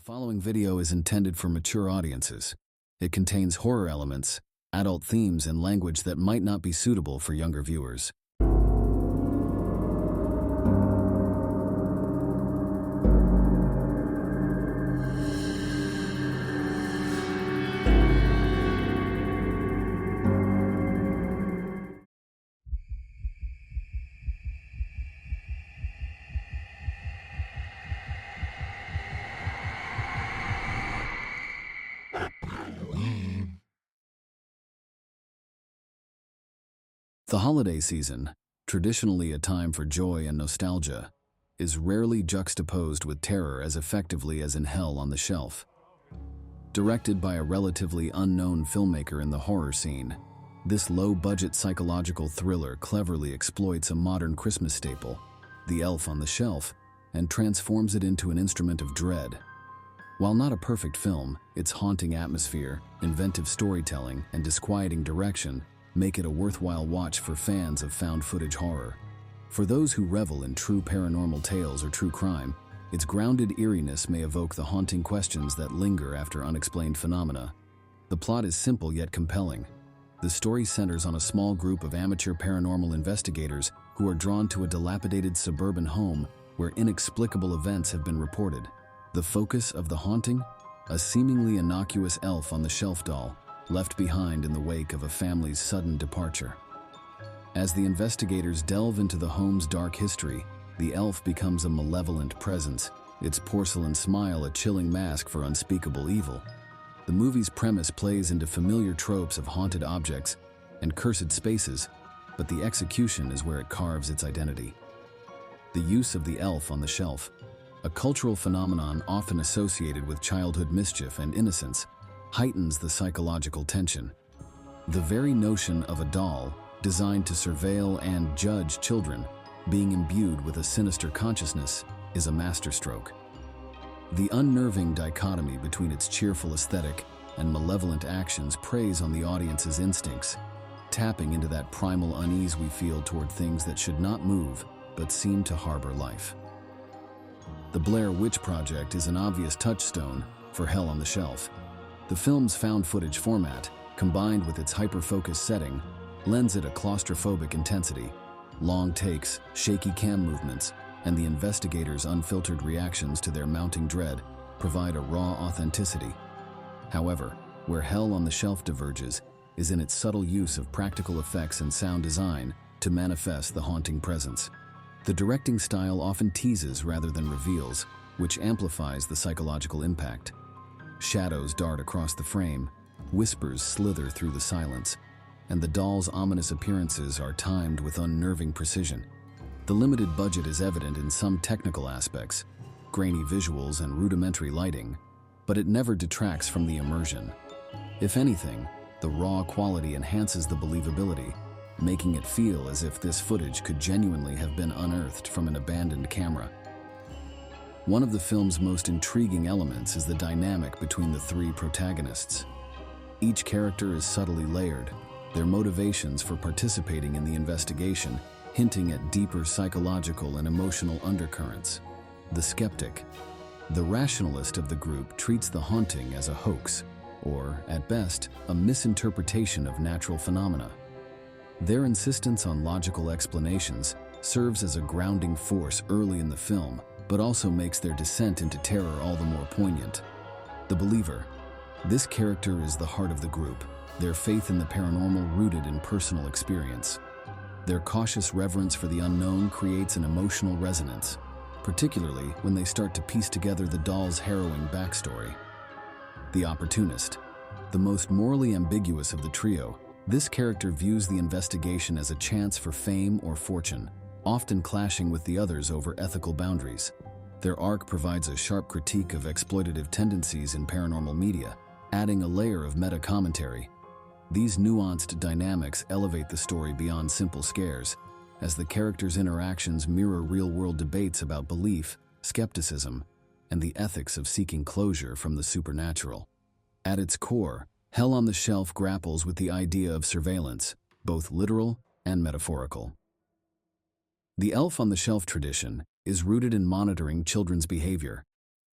following video is intended for mature audiences. It contains horror elements, adult themes, and language that might not be suitable for younger viewers. The holiday season, traditionally a time for joy and nostalgia, is rarely juxtaposed with terror as effectively as in Hell on the Shelf. Directed by a relatively unknown filmmaker in the horror scene, this low-budget psychological thriller cleverly exploits a modern Christmas staple, the elf on the shelf, and transforms it into an instrument of dread. While not a perfect film, its haunting atmosphere, inventive storytelling, and disquieting direction make it a worthwhile watch for fans of found-footage horror. For those who revel in true paranormal tales or true crime, its grounded eeriness may evoke the haunting questions that linger after unexplained phenomena. The plot is simple yet compelling. The story centers on a small group of amateur paranormal investigators who are drawn to a dilapidated suburban home where inexplicable events have been reported. The focus of the haunting? A seemingly innocuous elf on the shelf doll, left behind in the wake of a family's sudden departure. As the investigators delve into the home's dark history, the elf becomes a malevolent presence, its porcelain smile a chilling mask for unspeakable evil. The movie's premise plays into familiar tropes of haunted objects and cursed spaces, but the execution is where it carves its identity. The use of the elf on the shelf, a cultural phenomenon often associated with childhood mischief and innocence, heightens the psychological tension. The very notion of a doll, designed to surveil and judge children, being imbued with a sinister consciousness, is a masterstroke. The unnerving dichotomy between its cheerful aesthetic and malevolent actions preys on the audience's instincts, tapping into that primal unease we feel toward things that should not move but seem to harbor life. The Blair Witch Project is an obvious touchstone for Hell on the Shelf. The film's found-footage format, combined with its hyper-focused setting, lends it a claustrophobic intensity. Long takes, shaky cam movements, and the investigators' unfiltered reactions to their mounting dread provide a raw authenticity. However, where Hell on the Shelf diverges is in its subtle use of practical effects and sound design to manifest the haunting presence. The directing style often teases rather than reveals, which amplifies the psychological impact. Shadows dart across the frame, whispers slither through the silence, and the doll's ominous appearances are timed with unnerving precision. The limited budget is evident in some technical aspects, grainy visuals and rudimentary lighting, but it never detracts from the immersion. If anything, the raw quality enhances the believability, making it feel as if this footage could genuinely have been unearthed from an abandoned camera. One of the film's most intriguing elements is the dynamic between the three protagonists. Each character is subtly layered, their motivations for participating in the investigation hinting at deeper psychological and emotional undercurrents. The skeptic, the rationalist of the group, treats the haunting as a hoax, or, at best, a misinterpretation of natural phenomena. Their insistence on logical explanations serves as a grounding force early in the film, but also makes their descent into terror all the more poignant. The believer. This character is the heart of the group, their faith in the paranormal rooted in personal experience. Their cautious reverence for the unknown creates an emotional resonance, particularly when they start to piece together the doll's harrowing backstory. The opportunist. The most morally ambiguous of the trio, this character views the investigation as a chance for fame or fortune, often clashing with the others over ethical boundaries. Their arc provides a sharp critique of exploitative tendencies in paranormal media, adding a layer of meta-commentary. These nuanced dynamics elevate the story beyond simple scares, as the characters' interactions mirror real-world debates about belief, skepticism, and the ethics of seeking closure from the supernatural. At its core, Hell on the Shelf grapples with the idea of surveillance, both literal and metaphorical. The elf on the shelf tradition is rooted in monitoring children's behavior.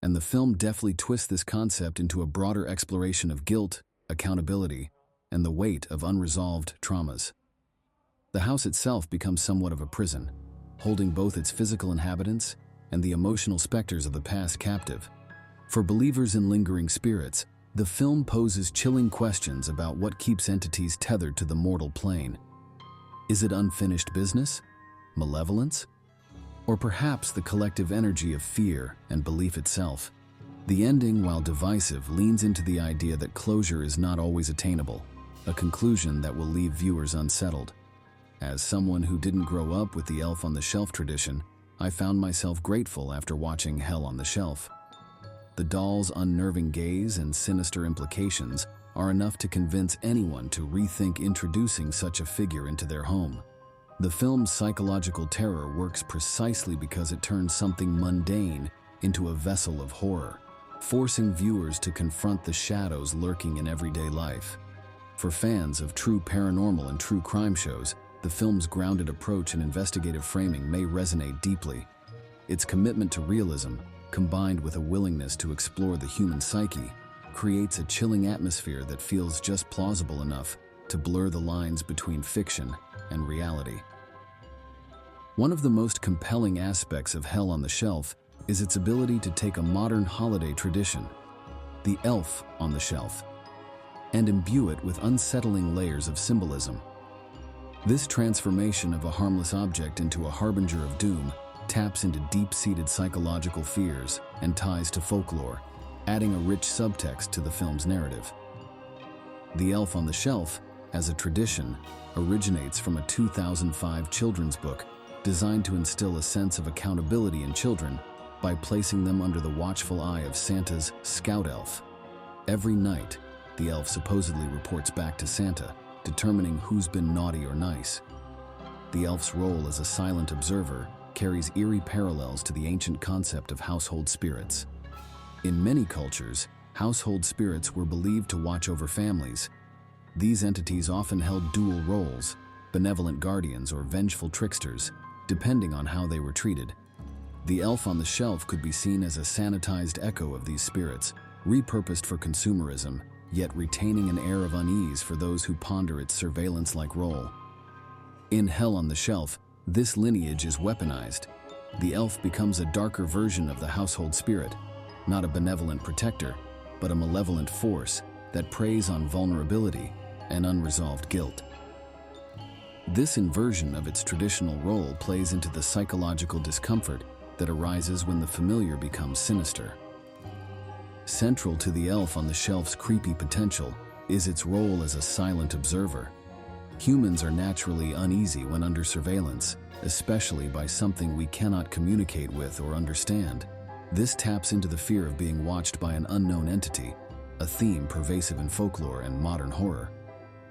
and the film deftly twists this concept into a broader exploration of guilt, accountability, and the weight of unresolved traumas. The house itself becomes somewhat of a prison, holding both its physical inhabitants and the emotional specters of the past captive. For believers in lingering spirits, the film poses chilling questions about what keeps entities tethered to the mortal plane. Is it unfinished business? Malevolence? Or perhaps the collective energy of fear and belief itself? The ending, while divisive, leans into the idea that closure is not always attainable, a conclusion that will leave viewers unsettled. As someone who didn't grow up with the Elf on the Shelf tradition, I found myself grateful after watching Hell on the Shelf. The doll's unnerving gaze and sinister implications are enough to convince anyone to rethink introducing such a figure into their home. The film's psychological terror works precisely because it turns something mundane into a vessel of horror, forcing viewers to confront the shadows lurking in everyday life. For fans of true paranormal and true crime shows, the film's grounded approach and investigative framing may resonate deeply. Its commitment to realism, combined with a willingness to explore the human psyche, creates a chilling atmosphere that feels just plausible enough to blur the lines between fiction and reality. One of the most compelling aspects of Hell on the Shelf is its ability to take a modern holiday tradition, the Elf on the Shelf, and imbue it with unsettling layers of symbolism. This transformation of a harmless object into a harbinger of doom taps into deep-seated psychological fears and ties to folklore, adding a rich subtext to the film's narrative. The Elf on the Shelf, as a tradition, originates from a 2005 children's book designed to instill a sense of accountability in children by placing them under the watchful eye of Santa's scout elf. Every night, the elf supposedly reports back to Santa, determining who's been naughty or nice. The elf's role as a silent observer carries eerie parallels to the ancient concept of household spirits. In many cultures, household spirits were believed to watch over families. These entities often held dual roles, benevolent guardians or vengeful tricksters, depending on how they were treated. The Elf on the Shelf could be seen as a sanitized echo of these spirits, repurposed for consumerism, yet retaining an air of unease for those who ponder its surveillance-like role. In Hell on the Shelf, this lineage is weaponized. The elf becomes a darker version of the household spirit, not a benevolent protector, but a malevolent force that preys on vulnerability and unresolved guilt. This inversion of its traditional role plays into the psychological discomfort that arises when the familiar becomes sinister. Central to the Elf on the Shelf's creepy potential is its role as a silent observer. Humans are naturally uneasy when under surveillance, especially by something we cannot communicate with or understand. This taps into the fear of being watched by an unknown entity, a theme pervasive in folklore and modern horror.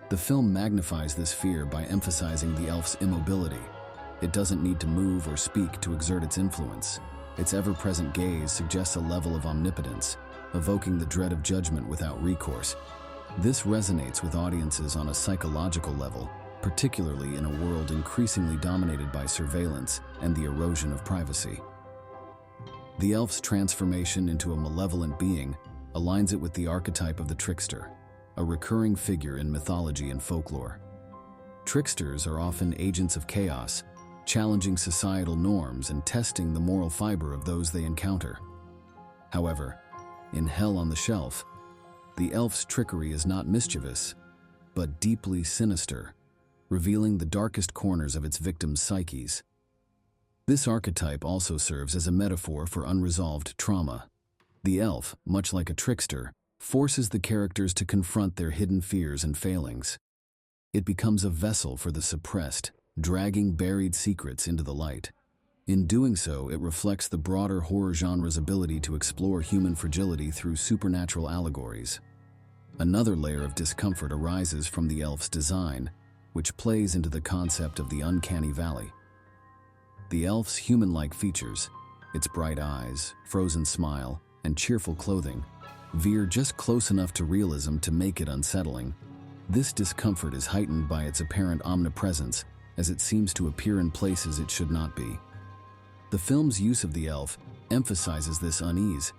The film magnifies this fear by emphasizing the elf's immobility. It doesn't need to move or speak to exert its influence. Its ever-present gaze suggests a level of omnipotence, evoking the dread of judgment without recourse. This resonates with audiences on a psychological level, particularly in a world increasingly dominated by surveillance and the erosion of privacy. The elf's transformation into a malevolent being aligns it with the archetype of the trickster, a recurring figure in mythology and folklore. Tricksters are often agents of chaos, challenging societal norms and testing the moral fiber of those they encounter. However, in Hell on the Shelf, the elf's trickery is not mischievous, but deeply sinister, revealing the darkest corners of its victims' psyches. This archetype also serves as a metaphor for unresolved trauma. The elf, much like a trickster, forces the characters to confront their hidden fears and failings. It becomes a vessel for the suppressed, dragging buried secrets into the light. In doing so, it reflects the broader horror genre's ability to explore human fragility through supernatural allegories. Another layer of discomfort arises from the elf's design, which plays into the concept of the uncanny valley. The elf's human-like features, its bright eyes, frozen smile, and cheerful clothing, veer just close enough to realism to make it unsettling. This discomfort is heightened by its apparent omnipresence, as it seems to appear in places it should not be. The film's use of the elf emphasizes this unease,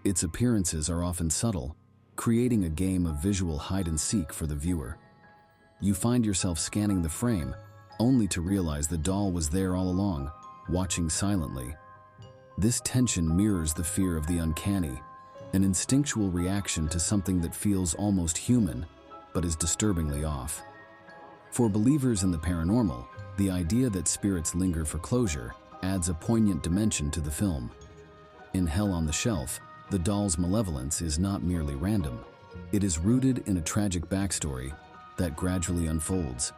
Its appearances are often subtle, creating a game of visual hide-and-seek for the viewer. You find yourself scanning the frame, only to realize the doll was there all along, watching silently. This tension mirrors the fear of the uncanny, an instinctual reaction to something that feels almost human, but is disturbingly off. For believers in the paranormal, the idea that spirits linger for closure adds a poignant dimension to the film. In Hell on the Shelf, the doll's malevolence is not merely random. It is rooted in a tragic backstory that gradually unfolds.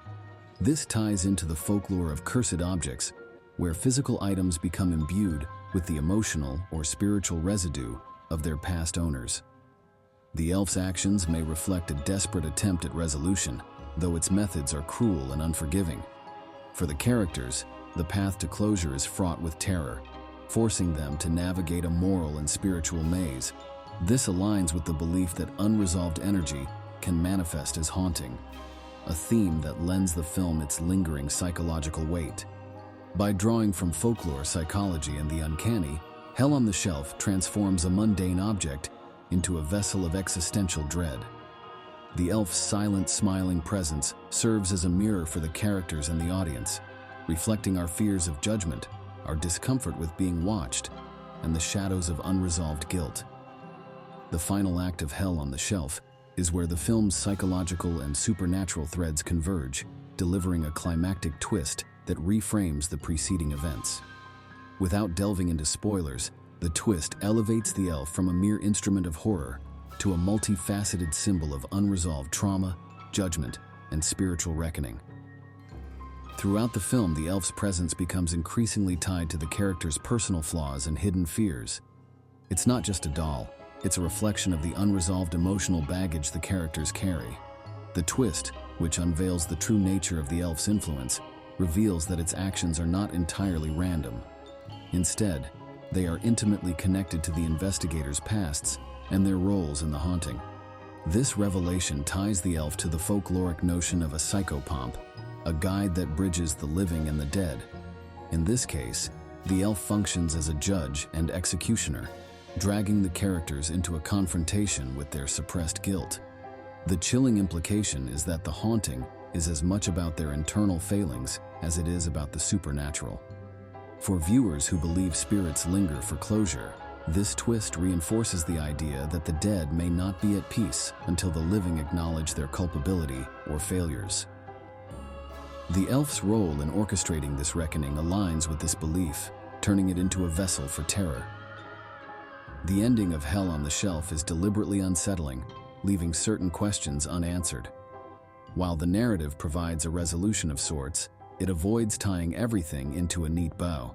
This ties into the folklore of cursed objects, where physical items become imbued with the emotional or spiritual residue of their past owners. The elf's actions may reflect a desperate attempt at resolution, though its methods are cruel and unforgiving. For the characters, the path to closure is fraught with terror, forcing them to navigate a moral and spiritual maze. This aligns with the belief that unresolved energy can manifest as haunting, a theme that lends the film its lingering psychological weight. By drawing from folklore, psychology, and the uncanny, Hell on the Shelf transforms a mundane object into a vessel of existential dread. The elf's silent, smiling presence serves as a mirror for the characters and the audience, reflecting our fears of judgment, our discomfort with being watched, and the shadows of unresolved guilt. The final act of Hell on the Shelf is where the film's psychological and supernatural threads converge, delivering a climactic twist that reframes the preceding events. Without delving into spoilers, the twist elevates the elf from a mere instrument of horror to a multifaceted symbol of unresolved trauma, judgment, and spiritual reckoning. Throughout the film, the elf's presence becomes increasingly tied to the character's personal flaws and hidden fears. It's not just a doll, it's a reflection of the unresolved emotional baggage the characters carry. The twist, which unveils the true nature of the elf's influence, reveals that its actions are not entirely random. Instead, they are intimately connected to the investigators' pasts and their roles in the haunting. This revelation ties the elf to the folkloric notion of a psychopomp, a guide that bridges the living and the dead. In this case, the elf functions as a judge and executioner, dragging the characters into a confrontation with their suppressed guilt. The chilling implication is that the haunting is as much about their internal failings as it is about the supernatural. For viewers who believe spirits linger for closure, this twist reinforces the idea that the dead may not be at peace until the living acknowledge their culpability or failures. The elf's role in orchestrating this reckoning aligns with this belief, turning it into a vessel for terror. The ending of Hell on the Shelf is deliberately unsettling, leaving certain questions unanswered. While the narrative provides a resolution of sorts, it avoids tying everything into a neat bow.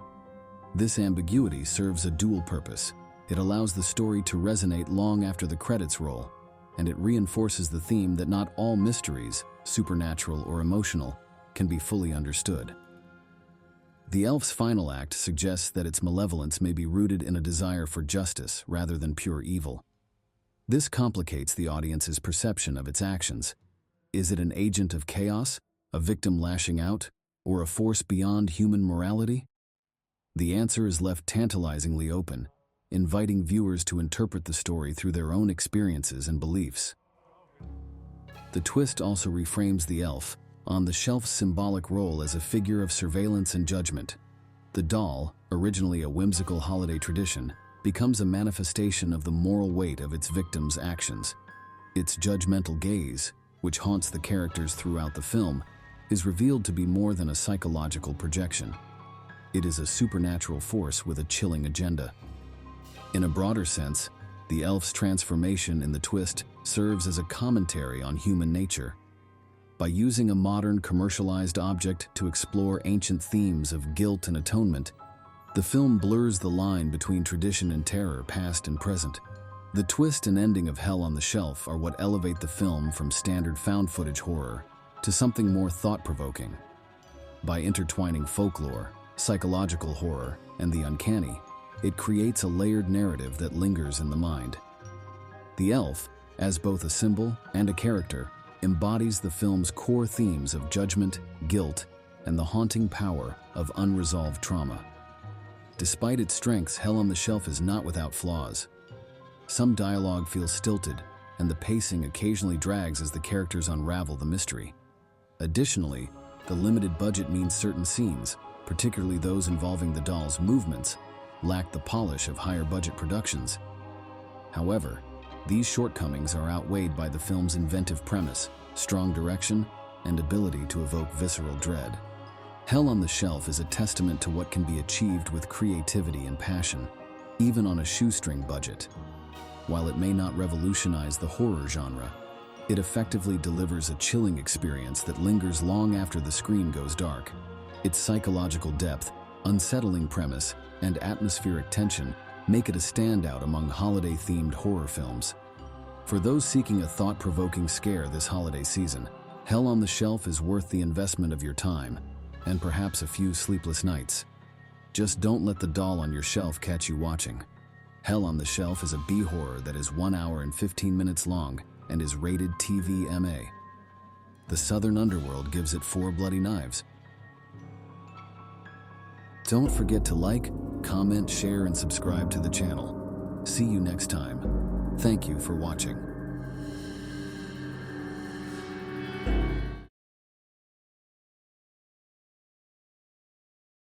This ambiguity serves a dual purpose. It allows the story to resonate long after the credits roll, and it reinforces the theme that not all mysteries, supernatural or emotional, can be fully understood. The elf's final act suggests that its malevolence may be rooted in a desire for justice rather than pure evil. This complicates the audience's perception of its actions. Is it an agent of chaos, a victim lashing out, or a force beyond human morality? The answer is left tantalizingly open, inviting viewers to interpret the story through their own experiences and beliefs. The twist also reframes the elf on the shelf's symbolic role as a figure of surveillance and judgment. The doll, originally a whimsical holiday tradition, becomes a manifestation of the moral weight of its victims' actions. Its judgmental gaze, which haunts the characters throughout the film, is revealed to be more than a psychological projection. It is a supernatural force with a chilling agenda. In a broader sense, the elf's transformation in the twist serves as a commentary on human nature. By using a modern commercialized object to explore ancient themes of guilt and atonement, the film blurs the line between tradition and terror, past and present. The twist and ending of Hell on the Shelf are what elevate the film from standard found-footage horror to something more thought-provoking. By intertwining folklore, psychological horror, and the uncanny, it creates a layered narrative that lingers in the mind. The elf, as both a symbol and a character, embodies the film's core themes of judgment, guilt, and the haunting power of unresolved trauma. Despite its strengths, Hell on the Shelf is not without flaws. Some dialogue feels stilted, and the pacing occasionally drags as the characters unravel the mystery. Additionally, the limited budget means certain scenes, particularly those involving the doll's movements, lack the polish of higher-budget productions. However, these shortcomings are outweighed by the film's inventive premise, strong direction, and ability to evoke visceral dread. Hell on the Shelf is a testament to what can be achieved with creativity and passion, even on a shoestring budget. While it may not revolutionize the horror genre, it effectively delivers a chilling experience that lingers long after the screen goes dark. Its psychological depth, unsettling premise, and atmospheric tension make it a standout among holiday-themed horror films. For those seeking a thought-provoking scare this holiday season, Hell on the Shelf is worth the investment of your time, and perhaps a few sleepless nights. Just don't let the doll on your shelf catch you watching. Hell on the Shelf is a B-horror that is 1 hour and 15 minutes long and is rated TV-MA. The Southern Underworld gives it 4 bloody knives. Don't forget to like, comment, share, and subscribe to the channel. See you next time. Thank you for watching.